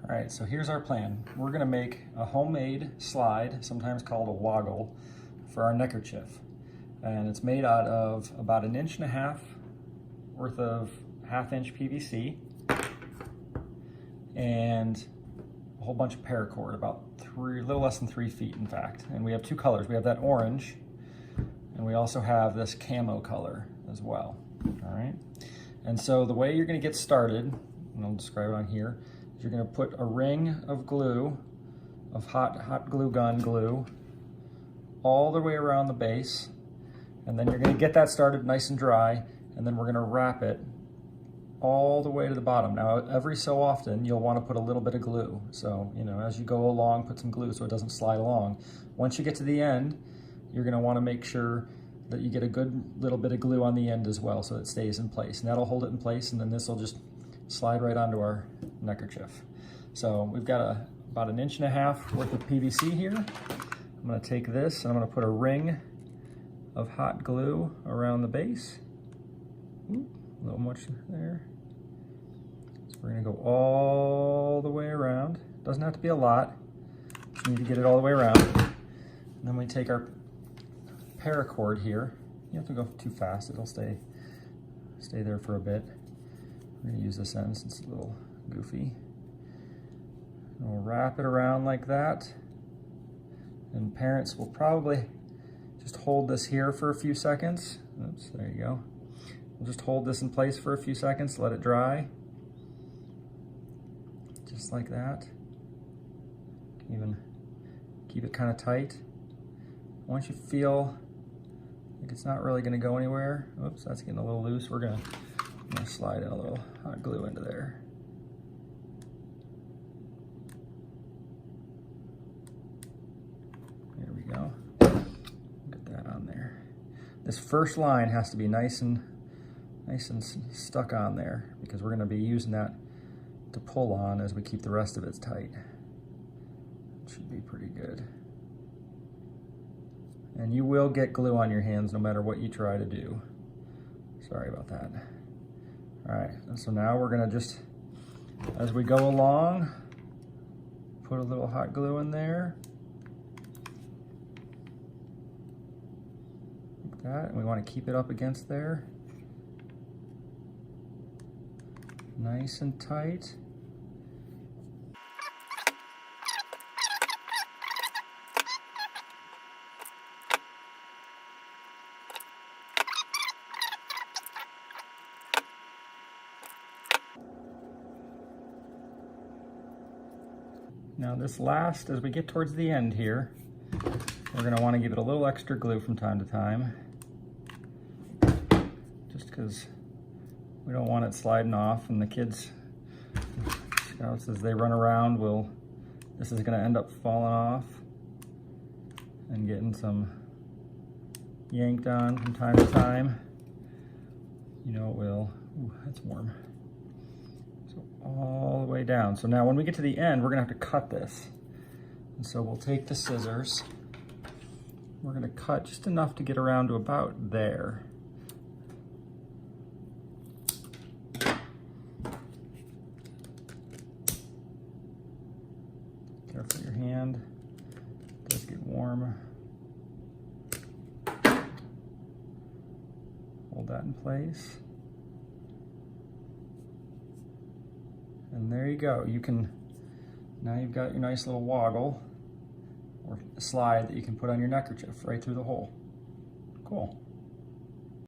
All right, so here's our plan. We're gonna make a homemade slide, sometimes called a woggle, for our neckerchief. And it's made out of about 1.5 inches worth of 1/2 inch PVC and a whole bunch of paracord, about a little less than 3 feet in fact. And we have 2 colors. We have that orange, and we also have this camo color as well, all right? And so the way you're gonna get started, and I'll describe it on here, is you're gonna put a ring of glue, of hot glue gun glue, all the way around the base, and then you're gonna get that started nice and dry, and then we're gonna wrap it all the way to the bottom. Now, every so often, you'll wanna put a little bit of glue. So, you know, as you go along, put some glue so it doesn't slide along. Once you get to the end, you're gonna wanna make sure that you get a good little bit of glue on the end as well so it stays in place. And that'll hold it in place, and then this will just slide right onto our neckerchief. So we've got about 1.5 inches worth of PVC here. I'm gonna take this and I'm gonna put a ring of hot glue around the base. Ooh, a little much there. So we're gonna go all the way around. Doesn't have to be a lot, just need to get it all the way around. And then we take our paracord here. You have to go too fast, it'll stay there for a bit. We're gonna use this end since it's a little goofy. And we'll wrap it around like that. And parents will probably just hold this here for a few seconds. Oops, there you go. We'll just hold this in place for a few seconds, let it dry. Just like that. Even keep it kind of tight. Once you feel like it's not really gonna go anywhere, oops, that's getting a little loose, I'm gonna slide in a little hot glue into there. There we go. Get that on there. This first line has to be nice and stuck on there because we're gonna be using that to pull on as we keep the rest of it tight. It should be pretty good. And you will get glue on your hands no matter what you try to do. Sorry about that. All right, and so now we're gonna just, as we go along, put a little hot glue in there. Like that, and we wanna keep it up against there. Nice and tight. Now this last, as we get towards the end here, we're gonna wanna give it a little extra glue from time to time, just because we don't want it sliding off, and the kids, scouts, as they run around, this is gonna end up falling off and getting some yanked on from time to time. You know it will. Ooh, that's warm. All the way down. So now when we get to the end, we're gonna have to cut this. And so we'll take the scissors. We're gonna cut just enough to get around to about there. Careful your hand, it does get warm. Hold that in place. And there you go. Now you've got your nice little woggle or slide that you can put on your neckerchief right through the hole. Cool.